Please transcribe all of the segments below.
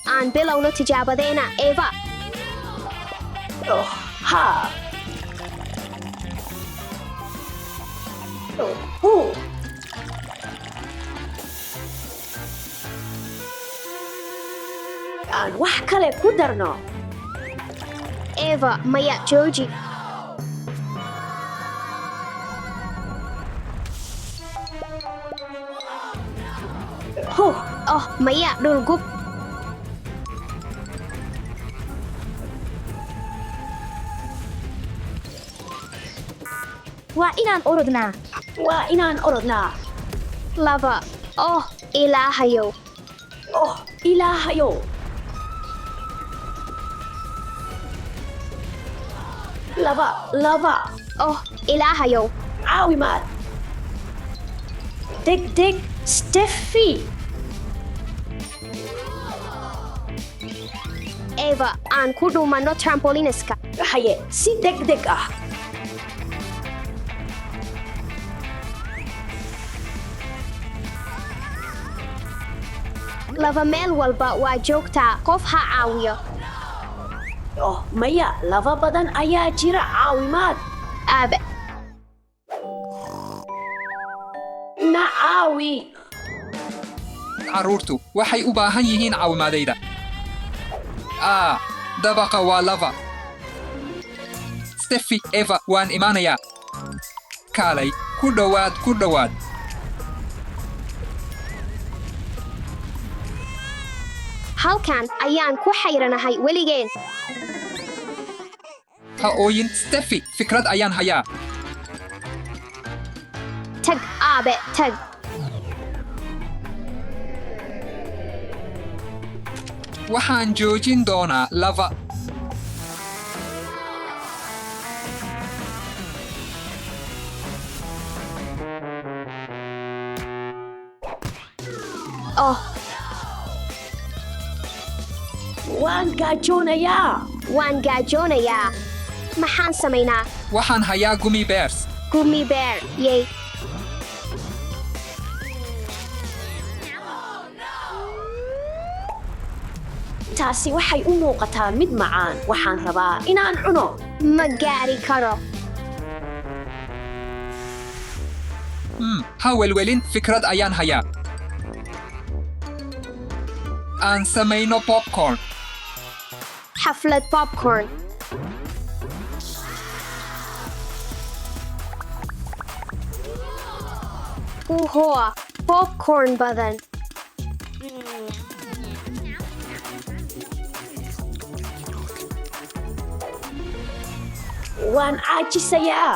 Aan bilowno tijaabadeena, Eva. Oh, ha. Oh, oh. Aan wax kale ku darno. Eva, maya jooji. Huh. Oh, maya dhulgub. Waa inaan orodnaa. Waa inaan orodnaa. Lava. Oh, ilaahayow. Oh, ilaahayow. Lava. Oh, ilaahayow. Caawimaad. Deg, Steffi. Eva, aan ku dhuumanno trampolineska. Haye, si degdeg ah. Lava meel walba waa joogtaa, qof ha caawiyo. Oh, maya, lava badan ayaa jira. Caawimaad. Aabe. Na caawi. carruurtu waxay u baahan yihiin caawimaadayda. dabaqa waa lava. Steffi, Eva, waan imaanayaa. Kaalay, ku dhowaad. Halkan ayaan ku xayranahay weligeen. Ha ooyin, Steffi, fikrad ayaan hayaa. Tag, aabe, tag. Waxaan joojin doonaa lava. Oh, Waan gaajoonayaa. waan gaajoonayaa. Maxaan samaynaa? Waxaan hayaa gummy bears. Gummy bear, yay. Taasi waxay u muuqataa mid macaan. Waxaan rabaa inaan cuno. Ma gaari karo. Ha welwelin, fikrad ayaan hayaa. Aan samayno popcorn. Xaflad popcorn. Uhoa, popcorn badan. Waan caajisayaa.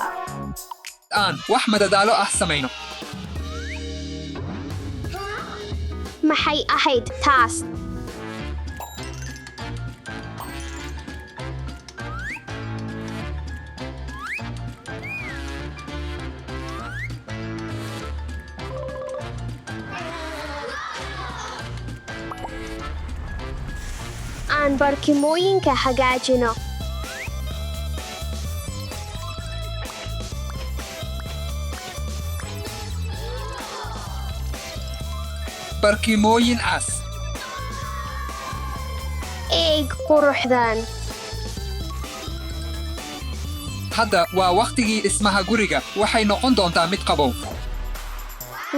Aan wax madadaalo ah samayno. Maxay ahayd taas? Aan barkimooyinka hagaajino. Barkimooyin cas. Eeg quruxdan. Hadda waa waqtigii dhismaha guriga. Waxay noqon doontaa mid qabow.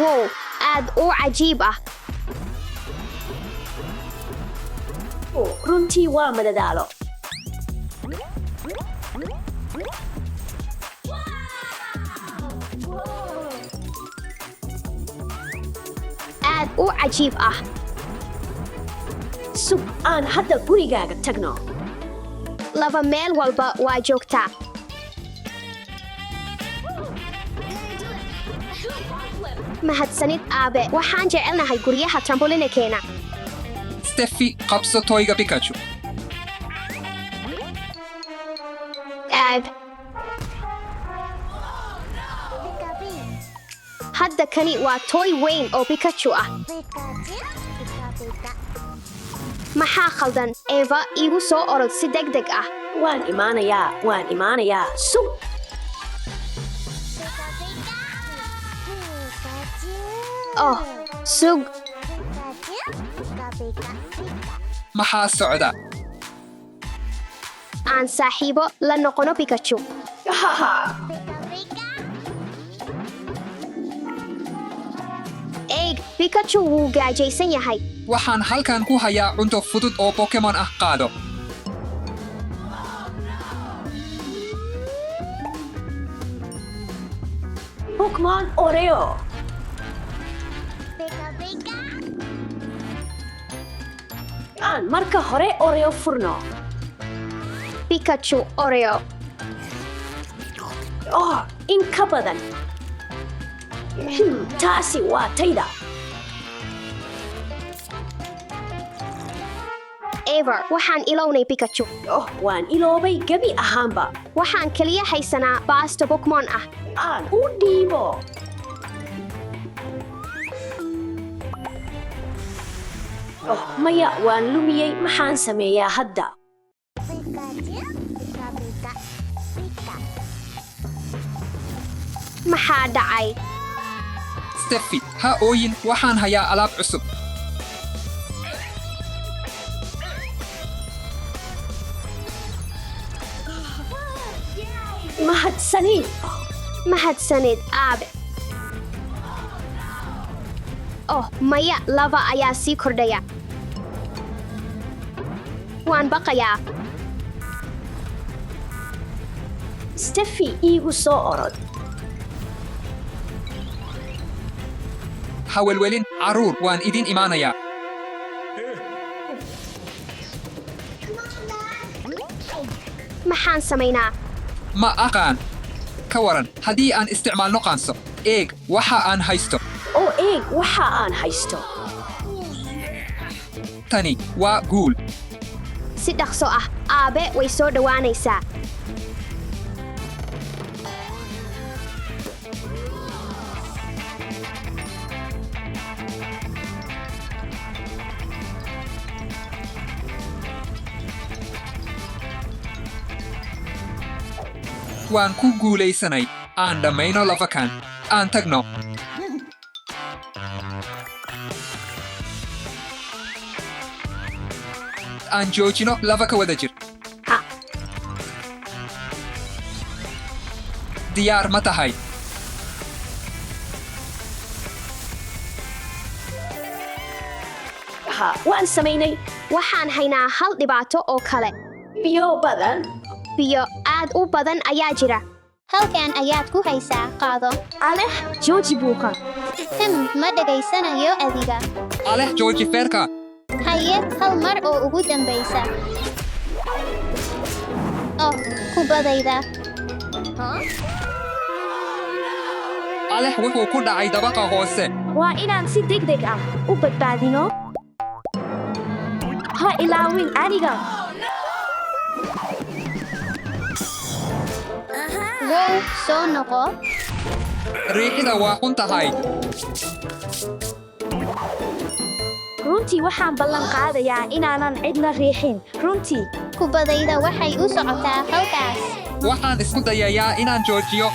Wow, aad u cajiib ah. Oh, runtii waa madadaalo. Aad u cajiib ah. Sug aan hadda gurigaaga tagno. Lava meel walba waa joogtaa. Mahadsanid aabe. Waxaan jecelnahay guryaha trampolinekeena. Steffi, qabso toyga Pikachu. Aab. Hadda kani waa toy weyn oo Pikachu ah. Maxaa khaldan? Eva, iigu soo orod si degdeg ah. Waan imaanayaa. Sug. Oh, sug. maxaa socda aan saaxiibo la noqono Pikachu. Eeg, Pikachu wuu gaajaysan yahay. waxaan halkan ku hayaa cunto fudud oo Pokemon ah qaado Pokemon Oreo. Aan marka hore Oreo furno. Pikachu Oreo. Oh, in ka badan. Taasi waa tayda. Ever, waxaan ilownay Pikachu. Oh, waan iloobay gabi ahaanba. Waxaan kaliya haysanaa baasto Pokemon ah. Aan u dhiibo. Oh, maya waan lumiyey maxaan sameeyaa hadda. Maxaa dhacay? Steffi ha ooyin waxaan hayaa alaab cusub Mahadsanid. Mahadsanid, aabe. Oh, maya lava ayaa sii kordhaya. Waan baqayaa. Steffi iigu soo orod. ha welwelin carruur waan idin imaanayaa Maxaan samaynaa? ma aqaan ka waran haddii aan isticmaalno qaanso eeg waxa aan haysto Oo eeg waxa aan haysto. tani waa guul Si dhaqso ah, aabe way soo dhowaanaysaa. waan ku guulaysanay aan dhammayno lafakan aan tagno aan joojino laba ka wada jir Ha, diyaar ma tahay Ha, waan samaynay. waxaan haynaa hal dhibaato oo kale. Biyo badan. Biyo aad u badan ayaa jira. Halkan ayaad ku haysaa qaado. Alex, jooji buuqa. Ma dhegaysanayo adiga. aleh jooji feerka Haye hal mar oo ugu dambaysa. Oh, kubadayda. aleh wuxuu ku dhacay dabaqa hoose Waa inaan si degdeg ah u badbaadino. Ha ilaawin aniga. Wow, soo noqo. riixida waa xun tahay Runtii waxaan ballan qaadayaa inaanan cidna riixin. Runtii. Kubadayda waxay u socotaa halkaas. waxaan isku dayayaa inaan joojiyo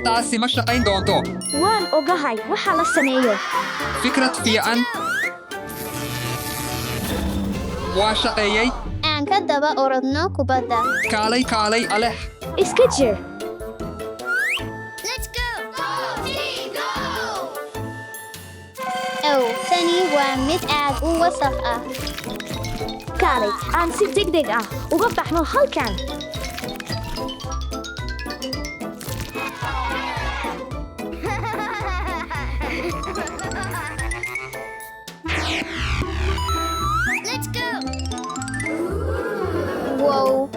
taasi ma shaqayn doonto Waan ogahay waxa la sameeyo. fikrad fiican waa shaqeeyey Aan ka daba orodno kubadda. kaalay kaalay aleh Iska jir. Oh, tani waa mid aad u wasakh ah. Kaalay, aan si degdeg ah uga baxno halkan. Wow,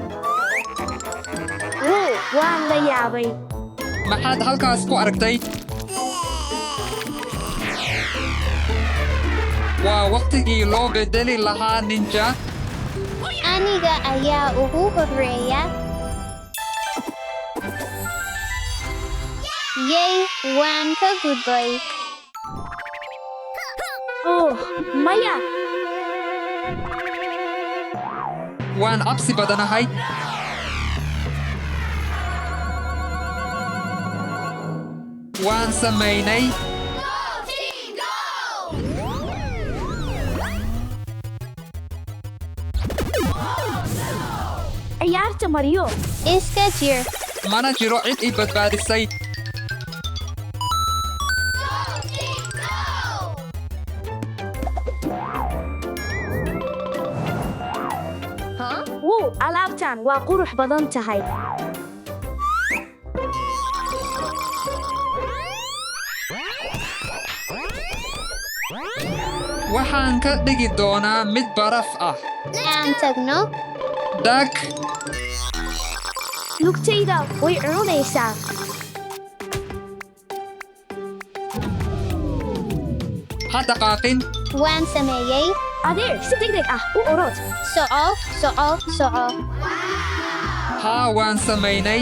Waan la yaabay. maxaad halkaas ku aragtay waa waqtigii loo bedeli lahaa ninja aniga ayaa ugu horreeya. Yay, waan ka gudbay. Oh, maya. waan cabsi badanahay waan samaynay ciyaarta Mario. Iska jir. mana jiro cid i badbaadisay. Wow, alaabtan waa qurux badan tahay. Waxaan ka dhigi doonaa mid baraf ah. Aan tagno. Dag, Lugtayda way cunaysaa. ha dhaqaaqin. Waan sameeyay. Adeer, si degdeg ah u orod. Soco, soco, soco. Haa, waan samaynay.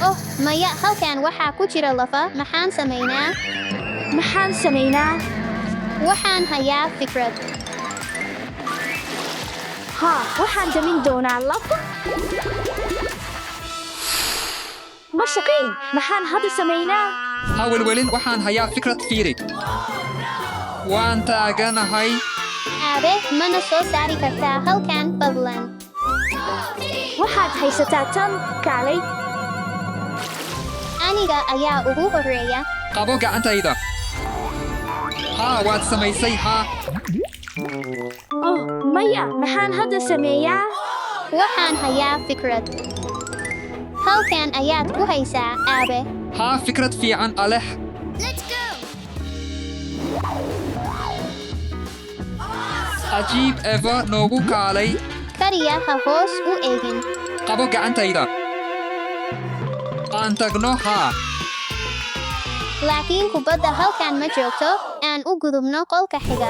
Oh, maya, halkan waxaa ku jira lafa. Maxaan samaynaa? Maxaan samaynaa? Waxaan hayaa fikrad. Haa, waxaan damin doonaa lafa. Ma shaqayn. Maxaan hadda samaynaa? Ha welwelin, waxaan hayaa fikrad fiiri. Waan taaganahay. Aabe, mana soo saari kartaa halkan fadlan. Waxaad haysataa tan, kaalay. Aniga ayaa ugu horreeya. Qabo gacantayda. Haa, waad samaysay, haa. Oh, maya, maxaan hadda sameeyaa? Waxaan hayaa fikrad. Halkan ayaad ku haysaa, aabe. Haa, fikrad fiican aleh. Cajiib Eva noogu kaalay. Kaliya ha hoos u eegin. Qabo gacantayda. Aan tagno, haa. Laakiin kubadda halkan ma joogto. Aan u gudubno qolka xiga.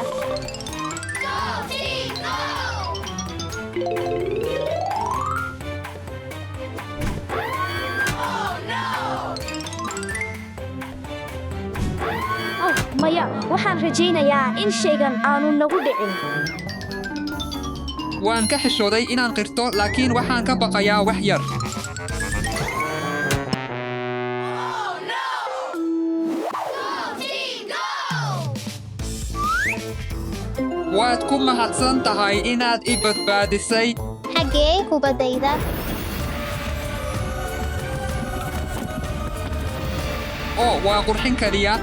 Oh, maya, waxaan rajaynayaa in shaygan aanu nagu dhicin. Waan ka xishooday inaan qirto, laakiin waxaan ka baqayaa wax yar. Waad ku mahadsan tahay inaad i badbaadisay. Xaggee kubaddayda? Oo, waa qurxin kaliya.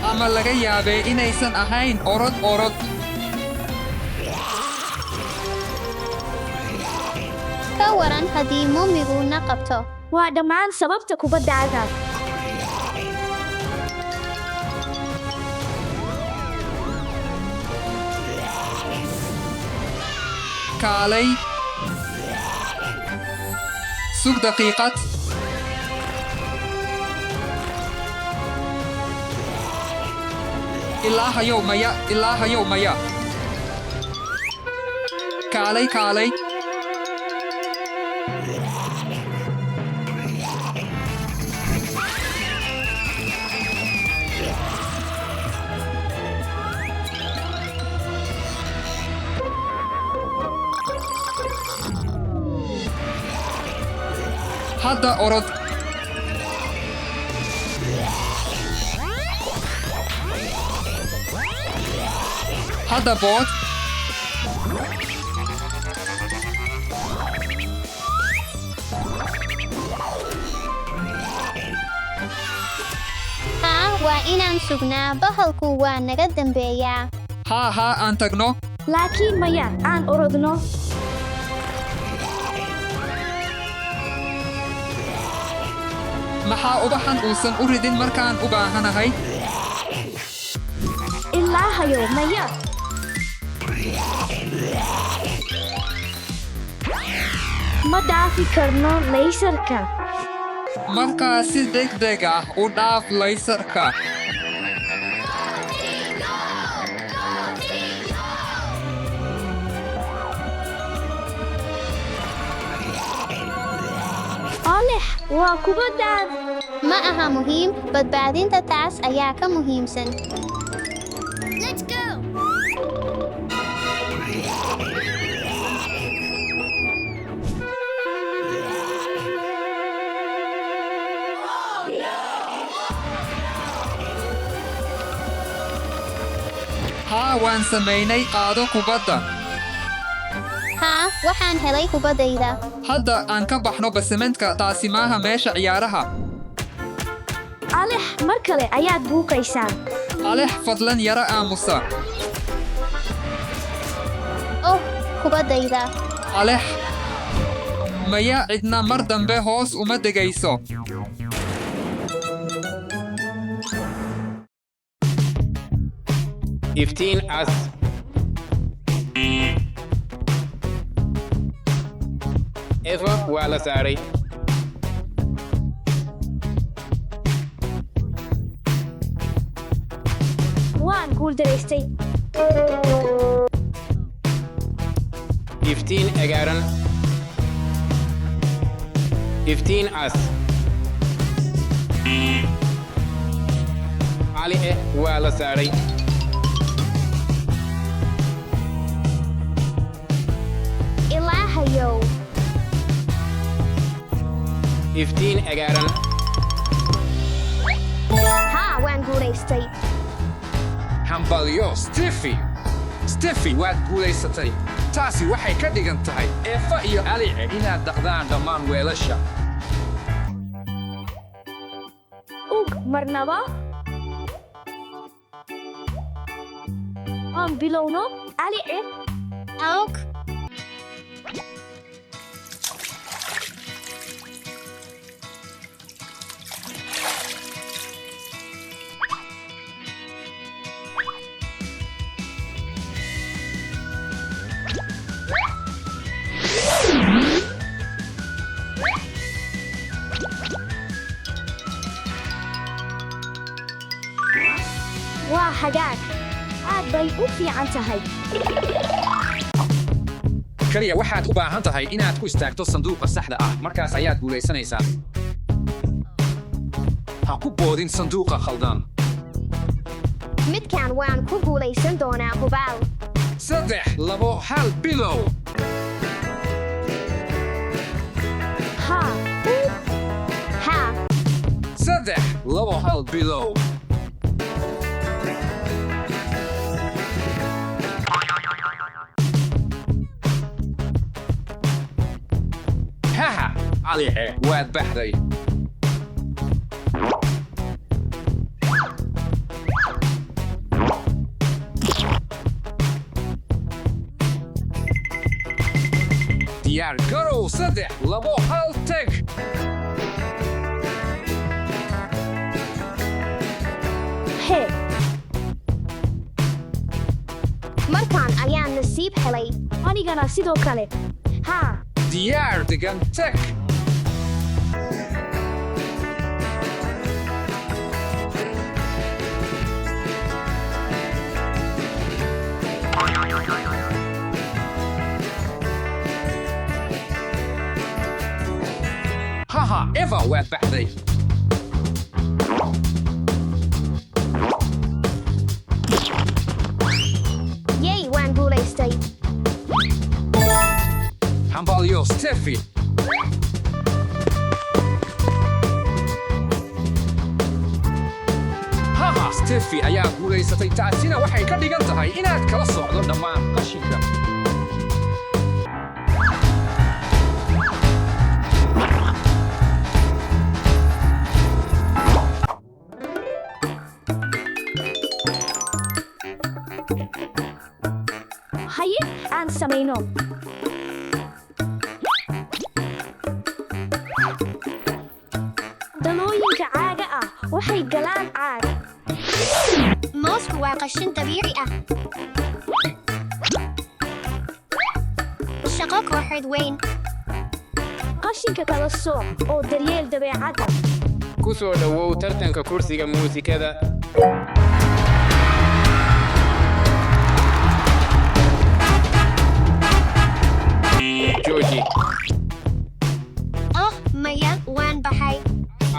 Ama laga yaabee inaysan ahayn orod orod. Ka waran haddii mummigu na qabto. Waa dhammaan sababta kubaddaaga. Kaalay. Sug daqiiqad. Ilaahayow maya, ilaahayow maya. Kaalay, kaalay. Hadda orod. Hadda bood. Haa, waa inaan sugnaa. Bahalku waa naga dambeeyaa. Haa, haa, aan tagno. Laakiin maya, aan orodno. Maxaa ubaxan uusan u ridin markaan u baahanahay? Ilaahayow, maya. Ma dhaafi karno laysarka. Markaa si degdeg ah u dhaaf laysarka. Alex, waa kubaddaad. Ma aha muhiim, badbaadinta taas ayaa ka muhiimsan. Let's go! haa waan samaynay qaado kubadda Haa, waxaan helay kubaddayda. hadda aan ka baxno basementka taasi maaha meesha ciyaaraha alex mar kale ayaad buuqaysaa alex fadlan yara aamusa Oh, kubaddayda. alex maya cidna mar dambe hoos uma degayso iftiin cas eva waa la saaray waan guuldaraystay iftiin cagaaran iftiin cas cali waa la saaray Ilaahayow! iftiin cagaaran Haa, waan guulaystay. hambalyo stefi waad guulaysatay taasi waxay ka dhigan tahay eefa iyo alice inaad dhaqdaan dhammaan weelasha ug marnaba aan bilowno alice Auk. waa hagaag aad bay u fiican tahay kaliya waxaad u baahan tahay inaad ku istaagto sanduuqa saxda ah markaas ayaad guulaysanaysaa ha ku boodin sanduuqa khaldan Midkaan waan ku guulaysan doonaa hubaal. 3 2 1 bilow haa Haa, 3 2 1 bilow haha alice waad baxday diyaar garow 3 2 1 tag hee markaan ayaan nasiib helay. anigana sidoo kale haa diyaar degan tag haha eva waad baxday Yay, waan guulaystay. hambalyo stefi haha stefi ayaa guulaysatay taasina waxay ka dhigan tahay inaad kala socdo dhammaan qashinka haye aan samayno dalooyinka caaga ah waxay galaan caag Moosku waa qashin dabiici ah. Shaqo kooxeed weyn. qashinka kala sooc oo daryeel dabeecadda ku soo dhowow tartanka kursiga muusikada jooji Oh, maya, waan baxay.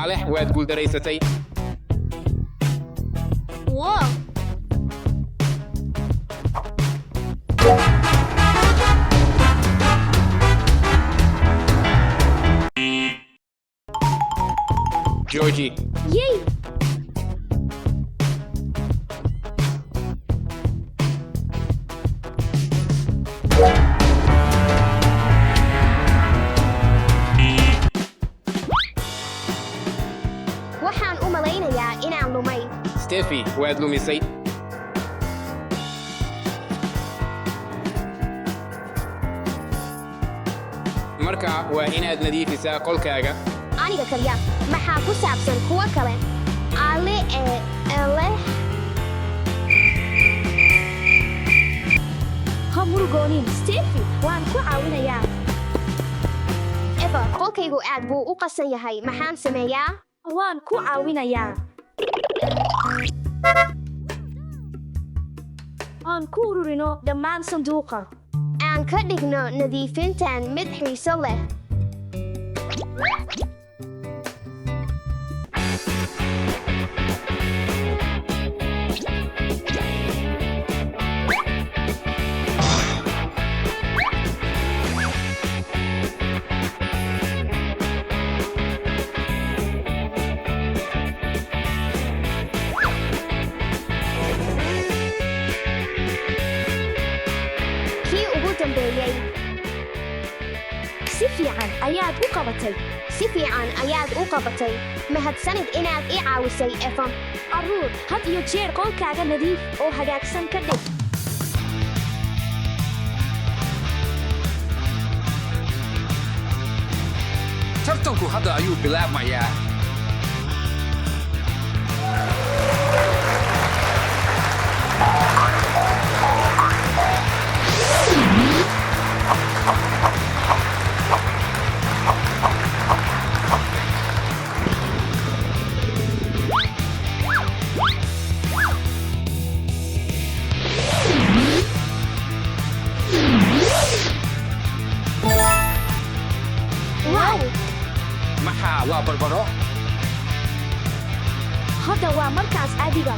saalex waad guuldaraysatay wow Georgie yey waxaan u malaynayaa inaan lumay Steffi waad lumisay marka waa inaad nadiifisaa qolkaaga aniga kaliya maxaa ku saabsan kuwa kale ale leh ha murugoonin Steffi waan ku caawinayaa eva qolkaygu aad buu u qasan yahay maxaan sameeyaa waan ku caawinayaa aan ku ururino dhammaan sanduuqa aan ka dhigno nadiifintan mid xiiso leh kii ugu dambeeyey si fiican ayaad u qabatay si fiican ayaad u qabatay mahadsanid inaad i caawisay eva aruur had iyo jeer qolkaaga nadiif oo hagaagsan ka dhig tartanku hadda ayuu bilaabmayaa wow maxaa waa barbaro hadda waa markaas adiga